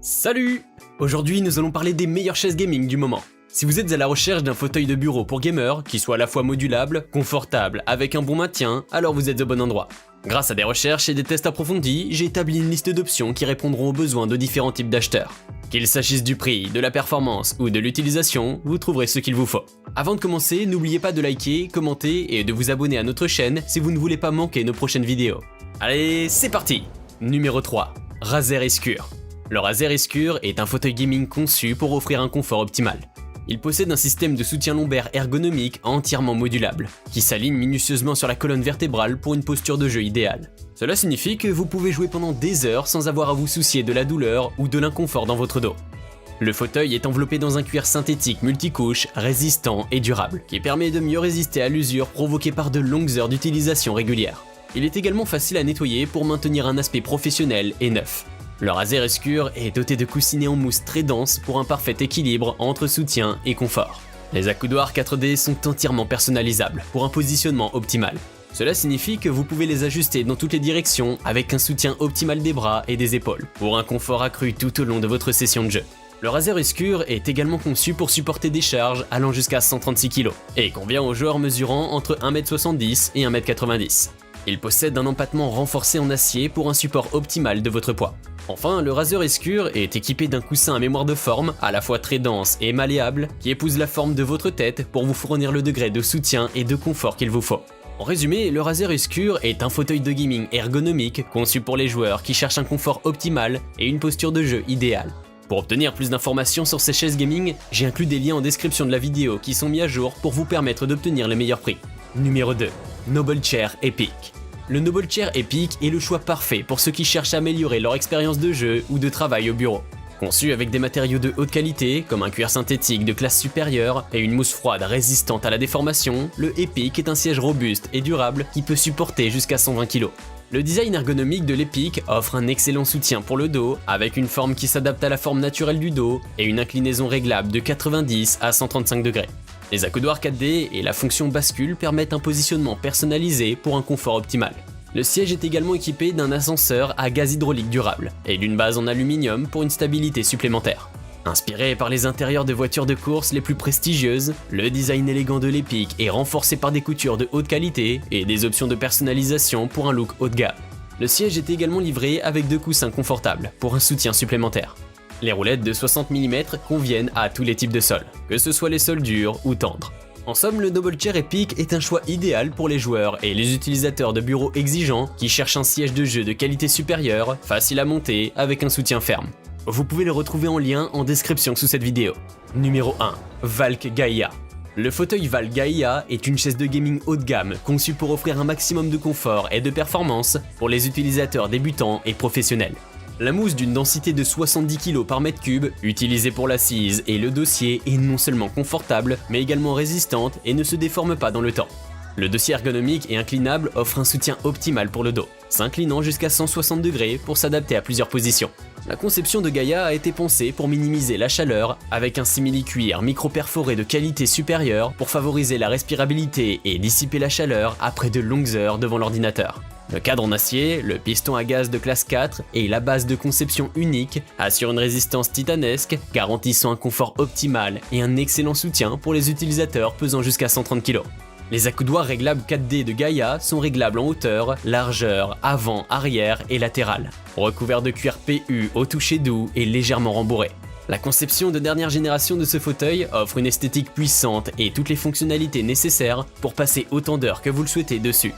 Salut! Aujourd'hui, nous allons parler des meilleures chaises gaming du moment. Si vous êtes à la recherche d'un fauteuil de bureau pour gamer, qui soit à la fois modulable, confortable, avec un bon maintien, alors vous êtes au bon endroit. Grâce à des recherches et des tests approfondis, j'ai établi une liste d'options qui répondront aux besoins de différents types d'acheteurs. Qu'il s'agisse du prix, de la performance ou de l'utilisation, vous trouverez ce qu'il vous faut. Avant de commencer, n'oubliez pas de liker, commenter et de vous abonner à notre chaîne si vous ne voulez pas manquer nos prochaines vidéos. Allez, c'est parti! Numéro 3. Razer Escure. Le Razer Escure est un fauteuil gaming conçu pour offrir un confort optimal. Il possède un système de soutien lombaire ergonomique entièrement modulable, qui s'aligne minutieusement sur la colonne vertébrale pour une posture de jeu idéale. Cela signifie que vous pouvez jouer pendant des heures sans avoir à vous soucier de la douleur ou de l'inconfort dans votre dos. Le fauteuil est enveloppé dans un cuir synthétique multicouche, résistant et durable, qui permet de mieux résister à l'usure provoquée par de longues heures d'utilisation régulière. Il est également facile à nettoyer pour maintenir un aspect professionnel et neuf. Le Razer Escure est doté de coussinets en mousse très dense pour un parfait équilibre entre soutien et confort. Les accoudoirs 4D sont entièrement personnalisables pour un positionnement optimal. Cela signifie que vous pouvez les ajuster dans toutes les directions avec un soutien optimal des bras et des épaules pour un confort accru tout au long de votre session de jeu. Le Razer Escure est également conçu pour supporter des charges allant jusqu'à 136 kg et convient aux joueurs mesurant entre 1m70 et 1m90. Il possède un empattement renforcé en acier pour un support optimal de votre poids. Enfin, le Razer Escure est équipé d'un coussin à mémoire de forme, à la fois très dense et malléable, qui épouse la forme de votre tête pour vous fournir le degré de soutien et de confort qu'il vous faut. En résumé, le Razer Escure est un fauteuil de gaming ergonomique conçu pour les joueurs qui cherchent un confort optimal et une posture de jeu idéale. Pour obtenir plus d'informations sur ces chaises gaming, j'ai inclus des liens en description de la vidéo qui sont mis à jour pour vous permettre d'obtenir les meilleurs prix. Numéro 2. Noble Chair Epic. Le Noble Chair Epic est le choix parfait pour ceux qui cherchent à améliorer leur expérience de jeu ou de travail au bureau. Conçu avec des matériaux de haute qualité, comme un cuir synthétique de classe supérieure et une mousse froide résistante à la déformation, le Epic est un siège robuste et durable qui peut supporter jusqu'à 120 kg. Le design ergonomique de l'Epic offre un excellent soutien pour le dos, avec une forme qui s'adapte à la forme naturelle du dos et une inclinaison réglable de 90 à 135 degrés. Les accoudoirs 4D et la fonction bascule permettent un positionnement personnalisé pour un confort optimal. Le siège est également équipé d'un ascenseur à gaz hydraulique durable et d'une base en aluminium pour une stabilité supplémentaire. Inspiré par les intérieurs de voitures de course les plus prestigieuses, le design élégant de l'Epic est renforcé par des coutures de haute qualité et des options de personnalisation pour un look haut de gamme. Le siège est également livré avec 2 coussins confortables pour un soutien supplémentaire. Les roulettes de 60 mm conviennent à tous les types de sols, que ce soit les sols durs ou tendres. En somme, le Noble Chair Epic est un choix idéal pour les joueurs et les utilisateurs de bureaux exigeants qui cherchent un siège de jeu de qualité supérieure, facile à monter, avec un soutien ferme. Vous pouvez le retrouver en lien en description sous cette vidéo. Numéro 1. Valk Gaia. Le fauteuil Valk Gaia est une chaise de gaming haut de gamme conçue pour offrir un maximum de confort et de performance pour les utilisateurs débutants et professionnels. La mousse d'une densité de 70 kg par mètre cube, utilisée pour l'assise et le dossier, est non seulement confortable, mais également résistante et ne se déforme pas dans le temps. Le dossier ergonomique et inclinable offre un soutien optimal pour le dos, s'inclinant jusqu'à 160 degrés pour s'adapter à plusieurs positions. La conception de Gaia a été pensée pour minimiser la chaleur avec un simili-cuir micro-perforé de qualité supérieure pour favoriser la respirabilité et dissiper la chaleur après de longues heures devant l'ordinateur. Le cadre en acier, le piston à gaz de classe 4 et la base de conception unique assurent une résistance titanesque, garantissant un confort optimal et un excellent soutien pour les utilisateurs pesant jusqu'à 130 kg. Les accoudoirs réglables 4D de Gaia sont réglables en hauteur, largeur, avant, arrière et latéral, recouverts de cuir PU au toucher doux et légèrement rembourrés. La conception de dernière génération de ce fauteuil offre une esthétique puissante et toutes les fonctionnalités nécessaires pour passer autant d'heures que vous le souhaitez dessus.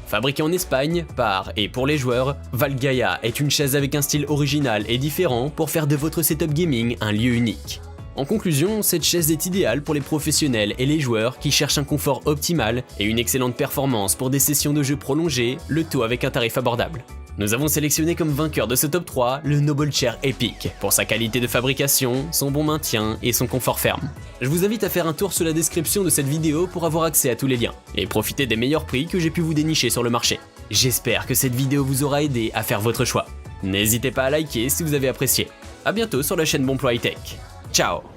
Fabriqué en Espagne, par et pour les joueurs, Valk Gaia est une chaise avec un style original et différent pour faire de votre setup gaming un lieu unique. En conclusion, cette chaise est idéale pour les professionnels et les joueurs qui cherchent un confort optimal et une excellente performance pour des sessions de jeu prolongées, le tout avec un tarif abordable. Nous avons sélectionné comme vainqueur de ce top 3 le Noble Chair Epic pour sa qualité de fabrication, son bon maintien et son confort ferme. Je vous invite à faire un tour sur la description de cette vidéo pour avoir accès à tous les liens et profiter des meilleurs prix que j'ai pu vous dénicher sur le marché. J'espère que cette vidéo vous aura aidé à faire votre choix. N'hésitez pas à liker si vous avez apprécié. A bientôt sur la chaîne Bonplan High Tech. Ciao!